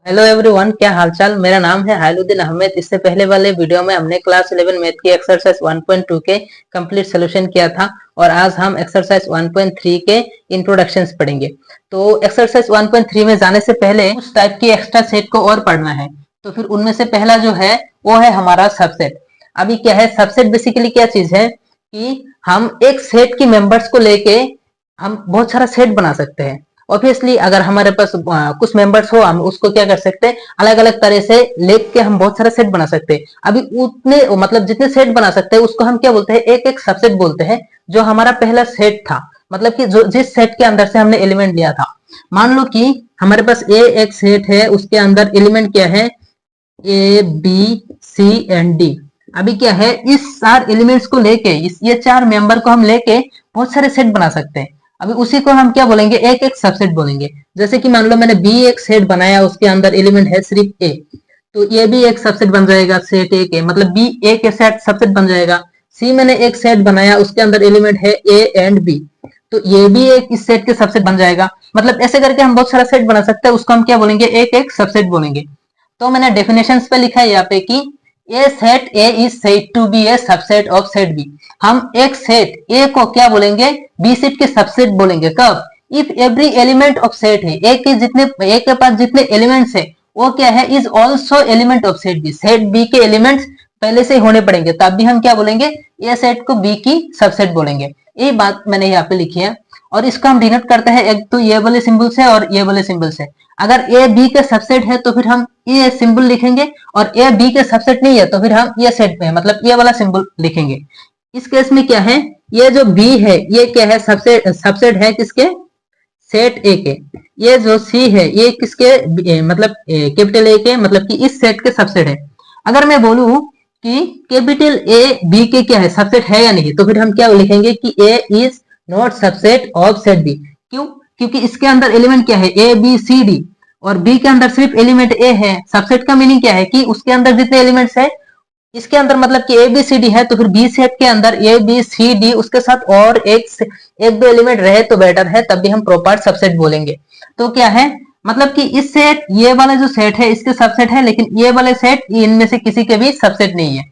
Hello everyone, क्या हालचाल। मेरा नाम है हाइलुद्दीन अहमद। इससे पहले वाले वीडियो में हमने क्लास 11 मैथ की एक्सरसाइज 1.2 के कंप्लीट सोल्यूशन किया था और आज हम एक्सरसाइज 1.3 के इंट्रोडक्शंस पढ़ेंगे। तो एक्सरसाइज 1.3 में जाने से पहले उस टाइप की एक्स्ट्रा सेट को और पढ़ना है। तो फिर उनमें से पहला जो है वो है हमारा सबसेट। अभी क्या है, सबसेट बेसिकली क्या चीज है कि हम एक सेट की मेंबर्स को लेके हम बहुत सारा सेट बना सकते हैं। ऑब्वियसली अगर हमारे पास कुछ मेंबर्स हो, हम उसको क्या कर सकते हैं, अलग अलग तरह से लेके के हम बहुत सारे सेट बना सकते हैं। अभी उतने मतलब जितने सेट बना सकते हैं उसको हम क्या बोलते हैं, एक एक सबसेट बोलते हैं। जो हमारा पहला सेट था, मतलब कि जो जिस सेट के अंदर से हमने एलिमेंट लिया था। मान लो कि हमारे पास ए एक सेट है, उसके अंदर एलिमेंट क्या है, A B C and D. अभी क्या है, इस चार एलिमेंट्स को लेके ये चार मेंबर को हम लेके बहुत सारे सेट बना सकते हैं। अभी उसी को हम क्या बोलेंगे, एक एक सबसेट बोलेंगे। जैसे कि मान लो मैंने बी एक सेट बनाया, उसके अंदर एलिमेंट है सिर्फ ए, तो ये भी एक सबसेट बन जाएगा सेट ए के, मतलब बी ए के सेट सबसेट बन जाएगा। सी मैंने एक सेट बनाया, उसके अंदर एलिमेंट है ए एंड बी, तो ये भी एक इस सेट के सबसेट बन जाएगा। मतलब ऐसे करके हम बहुत सारा सेट बना सकते हैं, उसको हम क्या बोलेंगे, एक एक सबसेट बोलेंगे। तो मैंने डेफिनेशंस पे लिखा है यहाँ पे कि ए set A is said to be a subset of set B. हम एक सेट ए को क्या बोलेंगे, बी सेट के सबसेट बोलेंगे। कब, if every element of set है, ए के पास जितने एलिमेंट्स है वो क्या है, is also element of set B. Set B के एलिमेंट्स पहले से होने पड़ेंगे, तब भी हम क्या बोलेंगे, ए सेट को बी की सबसेट बोलेंगे। ये बात मैंने यहाँ पे लिखी है और इसको हम डिनोट करते हैं एक तो ये वाले सिंबल से और ये वाले सिंबल से। अगर ए बी के सबसेट है तो फिर हम ये सिंबल लिखेंगे, और ए बी के सबसेट नहीं है तो फिर हम ये सेट पे मतलब ये वाला सिंबल लिखेंगे। इस केस में क्या है, ये जो बी है ये क्या है, सबसेट है किसके, सेट ए के। ये जो सी है ये किसके, मतलब कैपिटल ए के, मतलब कि इस सेट के सबसेट है। अगर मैं बोलूं कि कैपिटल ए बी के क्या है, सबसेट है या नहीं, तो फिर हम क्या लिखेंगे कि A is not subset of set B. क्यों, क्योंकि इसके अंदर एलिमेंट क्या है, ए बी सी डी, और बी के अंदर सिर्फ एलिमेंट ए है। सबसेट का मीनिंग क्या है कि उसके अंदर जितने एलिमेंट्स है, इसके अंदर मतलब कि ए बी सी डी है, तो फिर बी सेट के अंदर ए बी सी डी उसके साथ और एक दो एलिमेंट रहे तो बेटर है, तब भी हम प्रॉपर सबसेट बोलेंगे। तो क्या है, मतलब कि इस सेट, ये वाला जो सेट है इसके सबसेट है, लेकिन ये वाले सेट इनमें से किसी के भी सबसेट नहीं है।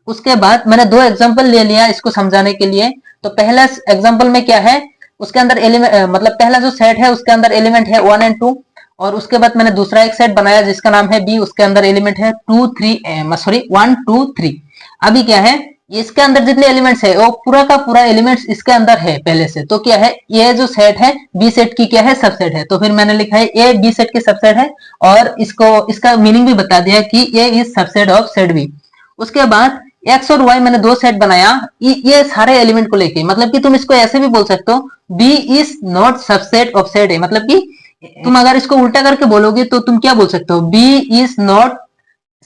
उसके बाद मैंने दो एग्जांपल ले लिया इसको समझाने के लिए। तो पहला एग्जांपल में क्या है, उसके अंदर एलिमेंट मतलब पहला जो सेट है उसके अंदर एलिमेंट है 1 एंड 2, और उसके बाद मैंने दूसरा एक सेट बनाया जिसका नाम है बी, उसके अंदर एलिमेंट है 2 3 सॉरी 1 2 3। अभी क्या है, इसके अंदर जितने एलिमेंट्स है वो पूरा का पूरा एलिमेंट्स इसके अंदर है पहले से। तो क्या है, ये जो सेट है बी सेट की क्या है, सबसेट है। तो फिर मैंने लिखा है ए बी सेट की सबसेट है, और इसको इसका मीनिंग भी बता दिया कि A is subset of set B. उसके बाद एक्स और वाई मैंने दो सेट बनाया, ये सारे एलिमेंट को लेके। मतलब कि तुम इसको ऐसे भी बोल सकते हो, B is not subset of set A. मतलब कि तुम अगर इसको उल्टा करके बोलोगे तो तुम क्या बोल सकते हो, B is not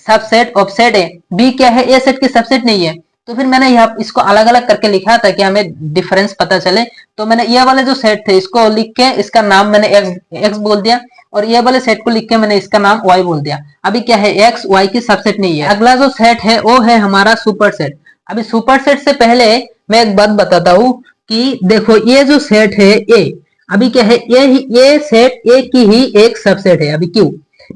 subset of set A. B क्या है, ए सेट की सबसेट नहीं है। तो फिर मैंने यहाँ इसको अलग अलग करके लिखा ताकि हमें डिफरेंस पता चले। तो मैंने ये वाले जो सेट थे इसको लिख के इसका नाम मैंने एक्स बोल दिया, और ये वाले सेट को लिख के मैंने इसका नाम वाई बोल दिया। अभी क्या है, एक्स वाई की सबसेट नहीं है। अगला जो सेट है वो है हमारा सुपर सेट। अभी सुपर सेट से पहले मैं एक बात बताता हूँ कि देखो ये जो सेट है ए, अभी क्या है, ये सेट ए की ही एक सबसेट है। अभी क्यों,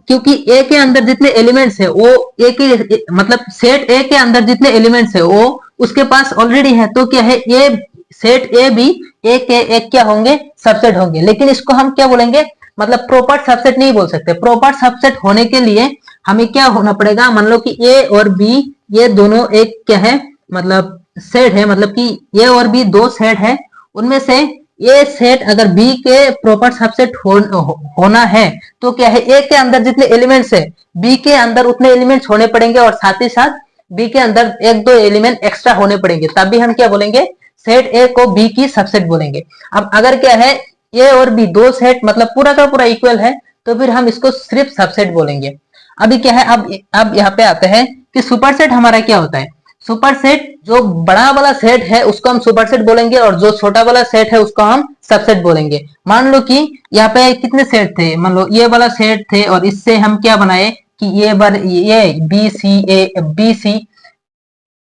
क्योंकि ए के अंदर जितने एलिमेंट्स है वो ए के मतलब सेट ए के अंदर जितने एलिमेंट्स है वो उसके पास ऑलरेडी है। तो क्या है, ये सेट ए भी ए के एक क्या होंगे, सबसेट होंगे। लेकिन इसको हम क्या बोलेंगे, मतलब प्रॉपर सबसेट नहीं बोल सकते। प्रॉपर सबसेट होने के लिए हमें क्या होना पड़ेगा, मान लो कि ए और बी ये दोनों एक क्या है, मतलब सेट है, मतलब कि ए और बी दो सेट है, उनमें से ये सेट अगर बी के प्रॉपर सबसेट होना है तो क्या है, ए के अंदर जितने एलिमेंट्स है बी के अंदर उतने एलिमेंट्स होने पड़ेंगे, और साथ ही साथ बी के अंदर एक दो एलिमेंट एक्स्ट्रा होने पड़ेंगे, तब भी हम क्या बोलेंगे, सेट ए को बी की सबसेट बोलेंगे। अब अगर क्या है, ए और बी दो सेट मतलब पूरा का पूरा इक्वल है, तो फिर हम इसको सिर्फ सबसेट बोलेंगे। अभी क्या है, अब यहाँ पे आते हैं कि सुपर सेट हमारा क्या होता है। सुपर सेट, जो बड़ा वाला सेट है उसको हम सुपर सेट बोलेंगे, और जो छोटा वाला सेट है उसको हम सबसेट बोलेंगे। मान लो कि यहाँ पे कितने सेट थे, मान लो ये वाला सेट थे, और इससे हम क्या बनाए कि ये बी सी ए बी सी,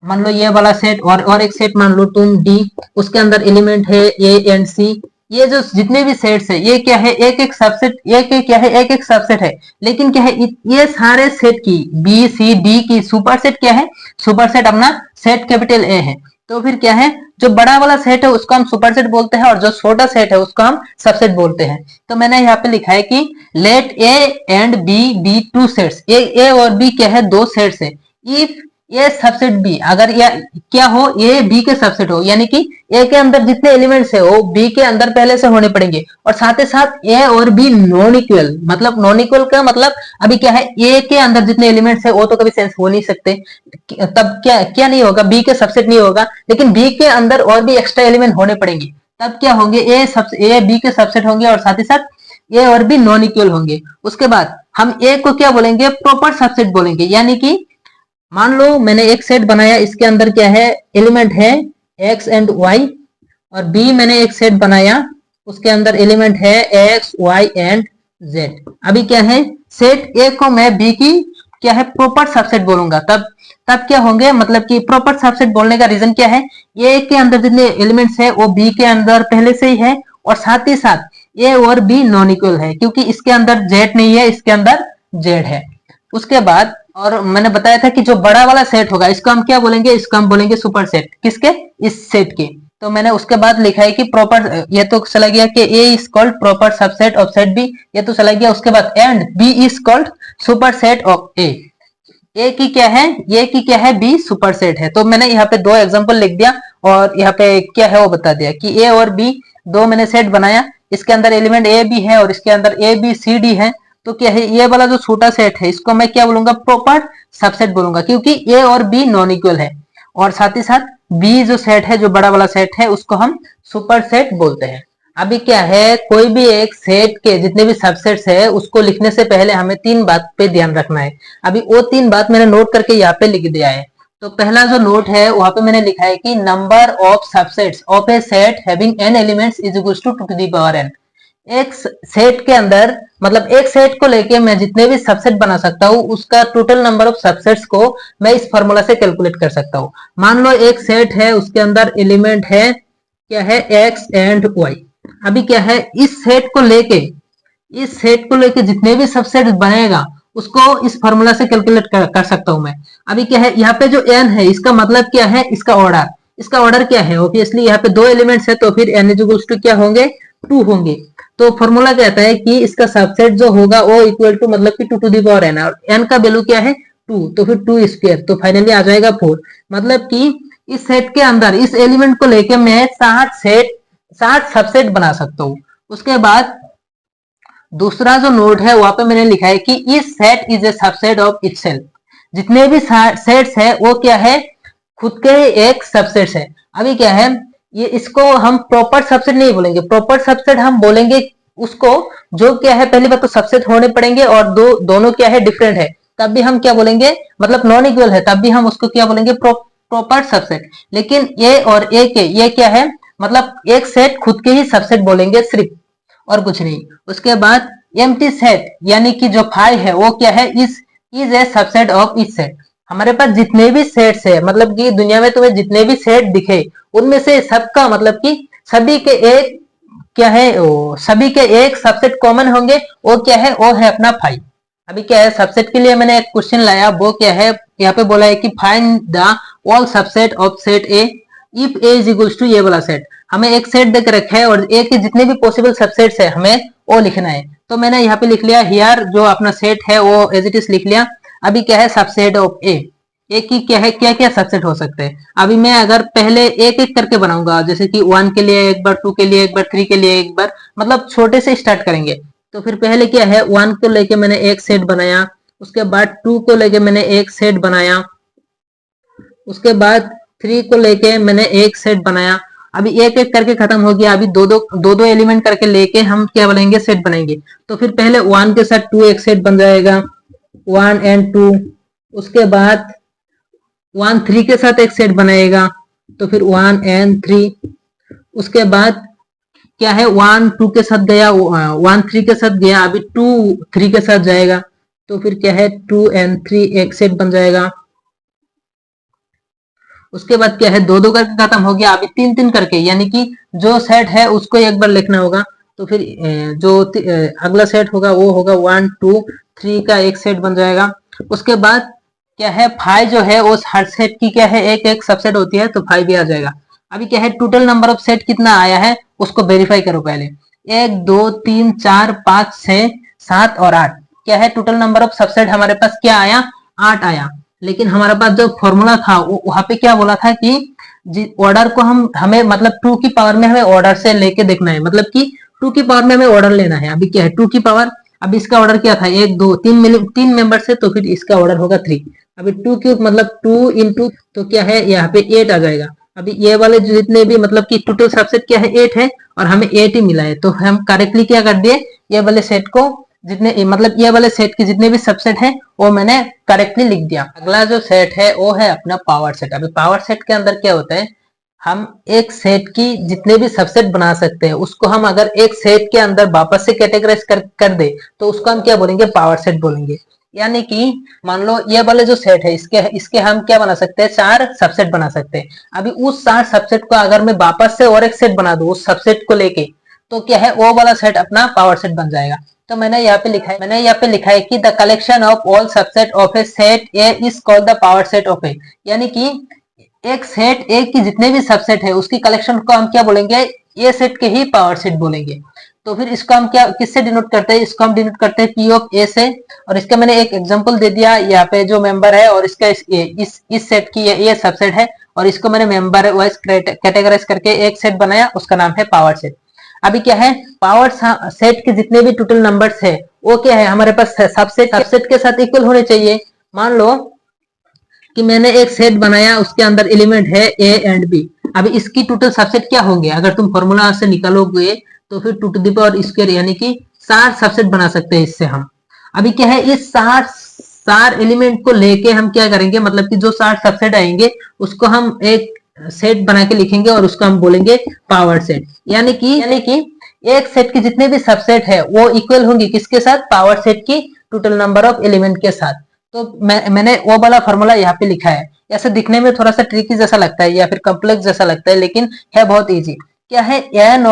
मान लो ये वाला सेट, और एक सेट मान लो तुम डी, उसके अंदर एलिमेंट है ए एंड सी, ये जो जितने भी सेट्स है ये क्या है, एक एक सबसेट, एक क्या है, एक एक सबसेट है। लेकिन क्या है, ये सारे सेट की बी सी डी की सुपरसेट क्या है, सुपरसेट अपना सेट कैपिटल ए है। तो फिर क्या है, जो बड़ा वाला सेट है उसको हम सुपरसेट बोलते हैं और जो छोटा सेट है उसको हम सबसेट बोलते हैं। तो मैंने यहाँ पे लिखा है कि let A and B be two sets, A और बी क्या है, दो सेट्स है। इफ ए सबसेट बी, अगर या क्या हो, ए बी के सबसेट हो, यानी कि ए के अंदर जितने एलिमेंट्स है वो बी के अंदर पहले से होने पड़ेंगे, और साथ ही साथ ए और बी नॉन इक्वल, मतलब नॉन इक्वल का मतलब अभी क्या है, ए के अंदर जितने एलिमेंट्स है वो तो कभी सेंस हो नहीं सकते, तब क्या क्या नहीं होगा, बी के सबसेट नहीं होगा, लेकिन बी के अंदर और भी एक्स्ट्रा एलिमेंट होने पड़ेंगे, तब क्या होंगे, ए बी के सबसेट होंगे और साथ ही साथ ए और बी नॉन इक्वल होंगे। उसके बाद हम ए को क्या बोलेंगे, प्रॉपर सबसेट बोलेंगे। यानी कि मान लो मैंने एक सेट बनाया, इसके अंदर क्या है, एलिमेंट है x एंड y, और b मैंने एक सेट बनाया, उसके अंदर एलिमेंट है x y एंड z। अभी क्या है, सेट a को मैं b की क्या है, प्रॉपर सबसेट बोलूंगा, तब तब क्या होंगे, मतलब कि प्रॉपर सबसेट बोलने का रीजन क्या है, a के अंदर जितने एलिमेंट्स है वो b के अंदर पहले से ही है, और साथ ही साथ a और b नॉन इक्वल है, क्योंकि इसके अंदर z नहीं है, इसके अंदर z है। उसके बाद और मैंने बताया था कि जो बड़ा वाला सेट होगा इसको हम क्या बोलेंगे, इसको हम बोलेंगे सुपर सेट, किसके, इस सेट के। तो मैंने उसके बाद लिखा है कि प्रॉपर, ये तो चला गया कि A is called proper subset of set B, ये तो चला गया। उसके बाद and B is called superset of A की क्या है, ये की क्या है, बी सुपर सेट है। तो मैंने यहाँ पे दो एग्जांपल लिख दिया और यहाँ पे क्या है वो बता दिया कि ए और बी दो मैंने सेट बनाया, इसके अंदर एलिमेंट ए बी है और इसके अंदर ए बी सी डी है। तो क्या है, ये वाला जो छोटा सेट है इसको मैं क्या बोलूंगा, प्रॉपर सबसेट बोलूंगा, क्योंकि ए और बी नॉन इक्वल है, और साथ ही साथ बी जो सेट है, जो बड़ा वाला सेट है, उसको हम सुपर सेट बोलते हैं। अभी क्या है, कोई भी एक सेट के जितने भी सबसेट्स है उसको लिखने से पहले हमें तीन बात पे ध्यान रखना है। अभी वो तीन बात मैंने नोट करके यहाँ पे लिख दिया है। तो पहला जो नोट है वहां पे मैंने लिखा है कि number of subsets of a set having n elements is equals to the power n। एक सेट के अंदर, मतलब एक सेट को लेके मैं जितने भी सबसेट बना सकता हूँ उसका टोटल नंबर ऑफ सबसेट्स को मैं इस फॉर्मूला से कैलकुलेट कर सकता हूँ। मान लो एक सेट है, उसके अंदर एलिमेंट है क्या है, x एंड y। अभी क्या है, इस सेट को लेके जितने भी सबसेट बनेगा उसको इस फॉर्मूला से कैलकुलेट कर सकता हूं मैं। अभी क्या है, यहाँ पे जो n है इसका मतलब क्या है, इसका ऑर्डर, इसका ऑर्डर क्या है, ऑब्वियसली यहाँ पे दो एलिमेंट्स है तो फिर n इक्वल्स टू क्या होंगे, 2 होंगे। तो फॉर्मूला कहता है कि इसका सबसेट जो होगा वो इक्वल टू, मतलब कि 2 टू द पावर n, और n का वैल्यू क्या है, 2, तो फिर 2 स्क्वायर, तो फाइनली आ जाएगा 4। मतलब कि इस सेट के अंदर इस एलिमेंट को लेके मैं 60 सबसेट बना सकता हूँ। उसके बाद दूसरा जो नोट है वहां पे मैंने लिखा है कि इस set is a subset of itself. जितने भी सेट्स है वो क्या है, खुद के एक सबसेट्स है। अभी क्या है, ये इसको हम प्रॉपर सबसेट नहीं बोलेंगे, प्रॉपर सबसेट हम बोलेंगे उसको जो क्या है, पहली बात तो सबसेट होने पड़ेंगे और दोनों क्या है, डिफरेंट है, तब भी हम क्या बोलेंगे, मतलब नॉन इक्वल है तब भी हम उसको क्या बोलेंगे, प्रॉपर सबसेट। लेकिन ए और ए के ये क्या है, मतलब एक सेट खुद के ही सबसेट बोलेंगे सिर्फ, और कुछ नहीं। उसके बाद एम्प्टी सेट, यानी कि जो फाई है वो क्या है, is a subset of each set. हमारे पास जितने भी सेट्स है, मतलब कि दुनिया में तुम्हें जितने भी सेट दिखे उनमें से सबका, मतलब कि सभी के एक क्या है, सभी के एक सबसेट कॉमन होंगे, वो क्या है, वो है अपना फाई। अभी क्या है, सबसेट के लिए मैंने एक क्वेश्चन लाया, वो क्या है, यहाँ पे बोला है कि find the all subset of set A if A is equals to, ये वाला सेट हमें एक सेट देख रखा है और ए के जितने भी पॉसिबल सबसेट्स है हमें वो लिखना है। तो मैंने यहाँ पे लिख लिया हियर, जो अपना सेट है वो एज इट इज लिख लिया। अभी क्या है, सबसेट ऑफ ए की क्या है, क्या क्या सबसेट हो सकते हैं। अभी मैं अगर पहले एक एक करके बनाऊंगा, जैसे कि 1 के लिए एक बार, 2 के लिए एक बार, 3 के लिए एक बार, मतलब छोटे से स्टार्ट करेंगे। तो फिर पहले क्या है, 1 को लेके मैंने एक सेट बनाया, उसके बाद 2 को लेके मैंने एक सेट बनाया, उसके बाद 3 को लेके मैंने एक सेट बनाया। अभी एक एक करके खत्म हो गया, अभी दो एलिमेंट करके लेके हम क्या बनाएंगे, सेट बनाएंगे। तो फिर पहले 1 के साथ 2 एक सेट बन जाएगा, 1 एंड 2। उसके बाद 1 3 के साथ एक सेट बनाएगा, तो फिर 1 एंड 3। उसके बाद क्या है, 1 2 के साथ गया, 1 3 के साथ गया, अभी 2 3 के साथ जाएगा, तो फिर क्या है, 2 एंड 3 एक सेट बन जाएगा। उसके बाद क्या है, दो दो करके खत्म हो गया, अभी तीन तीन करके, यानी कि जो सेट है उसको एक बार लिखना होगा। तो फिर अगला सेट होगा वो होगा 1 2 3 का एक सेट बन जाएगा। उसके बाद क्या है, 5 जो है वो हर सेट की क्या है, एक एक सबसेट होती है, तो 5 भी आ जाएगा। अभी क्या है, टोटल नंबर ऑफ सेट कितना आया है उसको वेरीफाई करो पहले। 1 2 3 4 5 6 7 और 8, क्या है टोटल नंबर ऑफ सबसेट हमारे पास क्या आया, 8 आया। लेकिन हमारे पास जो फॉर्मूला था वो वहां पे क्या बोला था कि ऑर्डर को हमें मतलब 2 की पावर में हमें ऑर्डर से लेके देखना है, मतलब कि 2 की पावर में हमें ऑर्डर लेना है। अभी क्या है 2 की पावर, अब इसका ऑर्डर क्या था, 1 2 3 मेंबर से, तो फिर इसका ऑर्डर होगा 3। अभी 2 क्यूब मतलब 2 इंटू, तो क्या है यहाँ पे 8 आ जाएगा। अभी ये वाले जो जितने भी मतलब कि टोटल सबसेट क्या है 8 है, और हमें 8 ही मिला है, तो हम करेक्टली क्या कर दिए, ये वाले सेट को जितने मतलब ये वाले सेट के जितने भी सबसेट है वो मैंने करेक्टली लिख दिया। अगला जो सेट है वो है अपना पावर सेट। अभी पावर सेट के अंदर क्या होता है, हम एक सेट की जितने भी सबसेट बना सकते हैं उसको हम अगर एक सेट के अंदर वापस से कैटेगराइज कर दे तो उसको हम क्या बोलेंगे, पावर सेट बोलेंगे। यानी कि मान लो ये वाले जो सेट है इसके इसके हम क्या बना सकते हैं, 4 सबसेट बना सकते हैं। अभी उस 4 सबसेट को अगर मैं वापस से और एक सेट बना दूं उस सबसेट को लेके, तो क्या है वो वाला सेट अपना पावर सेट बन जाएगा। तो मैंने यहाँ पे लिखा है कि the collection of all subset of a set A is called the power set of A. यानी कि एक सेट ए की जितने भी सबसेट है उसकी कलेक्शन को हम क्या बोलेंगे, ए सेट के ही पावर सेट बोलेंगे। तो फिर इसको हम क्या किससे डिनोट करते हैं, इसको हम डिनोट करते हैं पी ऑफ ए से। और इसका मैंने एक एग्जांपल दे दिया, यहाँ पे जो मेंबर है और इसका इस सेट की ये सबसेट है, और इसको मैंने मेंबर वाइज कैटेगराइज करके एक सेट बनाया, उसका नाम है पावर सेट। अभी क्या है, पावर सेट के जितने भी टोटल नंबर्स है वो क्या है हमारे पास सबसेट के साथ इक्वल होने चाहिए। मान लो कि मैंने एक सेट बनाया, उसके अंदर एलिमेंट है ए एंड बी। अभी इसकी टोटल सबसेट क्या होंगे, अगर तुम फॉर्मूला से निकालोगे तो फिर 2 टू द पावर स्क्वायर यानी कि 4 सबसेट बना सकते हैं इससे हम। अभी क्या है, इस 4 एलिमेंट को लेके हम क्या करेंगे, मतलब कि जो 4 सबसेट आएंगे उसको हम एक सेट बना के लिखेंगे और उसको हम बोलेंगे पावर सेट। यानी कि एक सेट के जितने भी सबसेट है वो इक्वल होंगे किसके साथ, पावर सेट की टोटल नंबर ऑफ एलिमेंट के साथ। तो मैंने वो वाला फॉर्मूला यहाँ पे लिखा है। ऐसे दिखने में थोड़ा सा ट्रिकी जैसा लगता है या फिर कॉम्प्लेक्स जैसा लगता है, लेकिन है बहुत इजी। क्या है, एन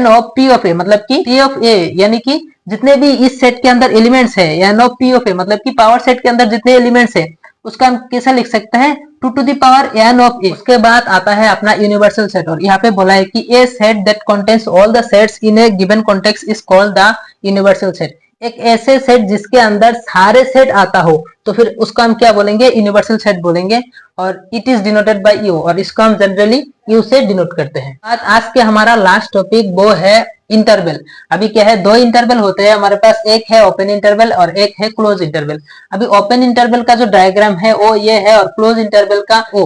ऑफ पी ऑफ ए, मतलब कि पी ऑफ ए यानी कि जितने भी इस सेट के अंदर एलिमेंट्स है, एन ऑफ पी ऑफ ए मतलब कि पावर सेट के अंदर जितने एलिमेंट्स है उसका हम कैसे लिख सकते हैं, 2 to the power N of A. उसके बाद आता है अपना यूनिवर्सल सेट, और यहाँ पे बोला है कि ए set that contains all the sets in a given context is called the universal set. एक ऐसे सेट जिसके अंदर सारे सेट आता हो तो फिर उसको हम क्या बोलेंगे, यूनिवर्सल सेट बोलेंगे। और it is denoted by you, और इसको हम जनरली यू से डिनोट करते हैं। आज के हमारा लास्ट टॉपिक वो है इंटरवल। अभी क्या है, 2 इंटरवल होते हैं हमारे पास, एक है ओपन इंटरवल और एक है क्लोज इंटरवल। अभी ओपन इंटरवल का जो डायग्राम है वो ये है, और क्लोज इंटरवल का वो।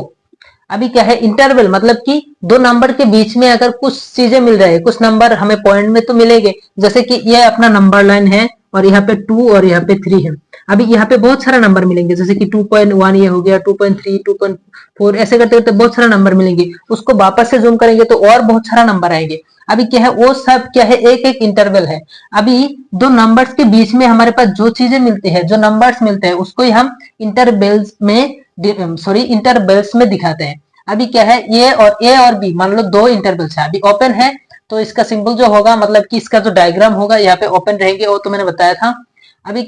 अभी क्या है, इंटरवल मतलब कि 2 नंबर के बीच में अगर कुछ चीजें मिल रही है, कुछ नंबर हमें पॉइंट में तो मिलेंगे, जैसे कि ये अपना नंबर लाइन है और यहाँ पे 2 और यहाँ पे 3 है। अभी यहाँ पे बहुत सारा नंबर मिलेंगे, जैसे कि 2.1 ये हो गया, 2.3 2.4, ऐसे करते करते बहुत सारा नंबर मिलेंगे। उसको वापस से जूम करेंगे तो और बहुत सारा नंबर आएंगे। अभी क्या है, वो सब क्या है, एक एक इंटरवल है। अभी 2 नंबर्स के बीच में हमारे पास जो चीजें मिलती है, जो नंबर्स मिलते हैं, उसको ही हम इंटरवल्स में दिखाते हैं। अभी क्या है, ये और ए और बी मान लो 2 इंटरवल्स है। अभी ओपन है तो इसका सिंबल जो होगा, मतलब कि इसका जो डायग्राम होगा यहाँ पे ओपन रहेंगे, वो तो मैंने बताया था। अभी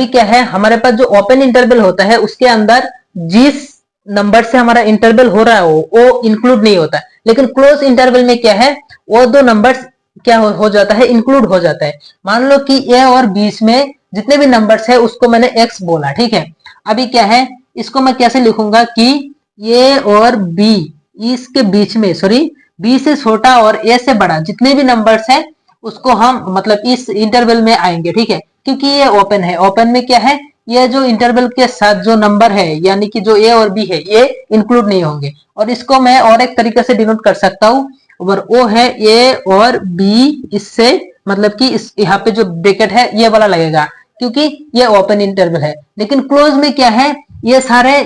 क्या है हमारे पास जो ओपन इंटरवल होता है उसके अंदर जिस नंबर से हमारा इंटरवल हो रहा है वो इंक्लूड नहीं होता है। लेकिन क्लोज इंटरवल में क्या है, वो 2 नंबर्स क्या हो जाता है, इंक्लूड हो जाता है। मान लो कि ए और बीच में जितने भी नंबर्स है उसको मैंने एक्स बोला, ठीक है। अभी क्या है, इसको मैं कैसे लिखूंगा कि ए और बी इसके बीच में, सॉरी, बी से छोटा और ए से बड़ा जितने भी नंबर्स है उसको हम मतलब इस इंटरवल में आएंगे, ठीक है। क्योंकि ये ओपन है, ओपन में क्या है, ये जो इंटरवल के साथ जो नंबर है यानी कि जो ए और बी है ये इंक्लूड नहीं होंगे। और इसको मैं और एक तरीके से डिनोट कर सकता हूँ, और वो है ए और बी, इससे मतलब कि इस यहाँ पे जो ब्रैकेट है ये वाला लगेगा क्योंकि ये ओपन इंटरवल है। लेकिन क्लोज में क्या है, ये सारे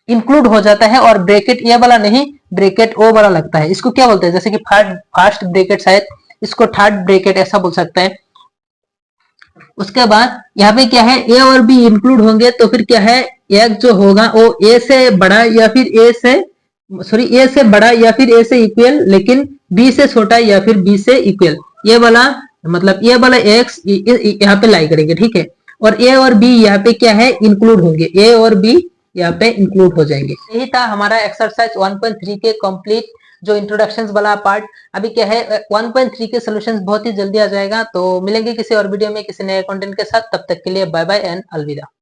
इंक्लूड हो जाता है और ब्रैकेट ये वाला नहीं, ब्रैकेट ओ वाला लगता है। इसको क्या बोलते हैं, जैसे कि फर्स्ट ब्रैकेट, शायद इसको थर्ड ब्रैकेट ऐसा बोल सकते हैं। उसके बाद यहाँ पे क्या है, ए और बी इंक्लूड होंगे तो फिर क्या है, एक जो होगा वो ए से बड़ा या फिर ए से सॉरी ए से बड़ा या फिर ए से इक्वल, लेकिन बी से छोटा या फिर बी से इक्वल, ये वाला मतलब ये वाला एक्स यहाँ पे लाई करेंगे, ठीक है। और ए और बी यहाँ पे क्या है, इंक्लूड होंगे, ए और बी यहाँ पे इंक्लूड हो जाएंगे। यही था हमारा एक्सरसाइज 1.3 के कंप्लीट जो इंट्रोडक्शन वाला पार्ट। अभी क्या है 1.3 के सॉल्यूशंस बहुत ही जल्दी आ जाएगा। तो मिलेंगे किसी और वीडियो में किसी नए कंटेंट के साथ, तब तक के लिए बाय बाय एंड अलविदा।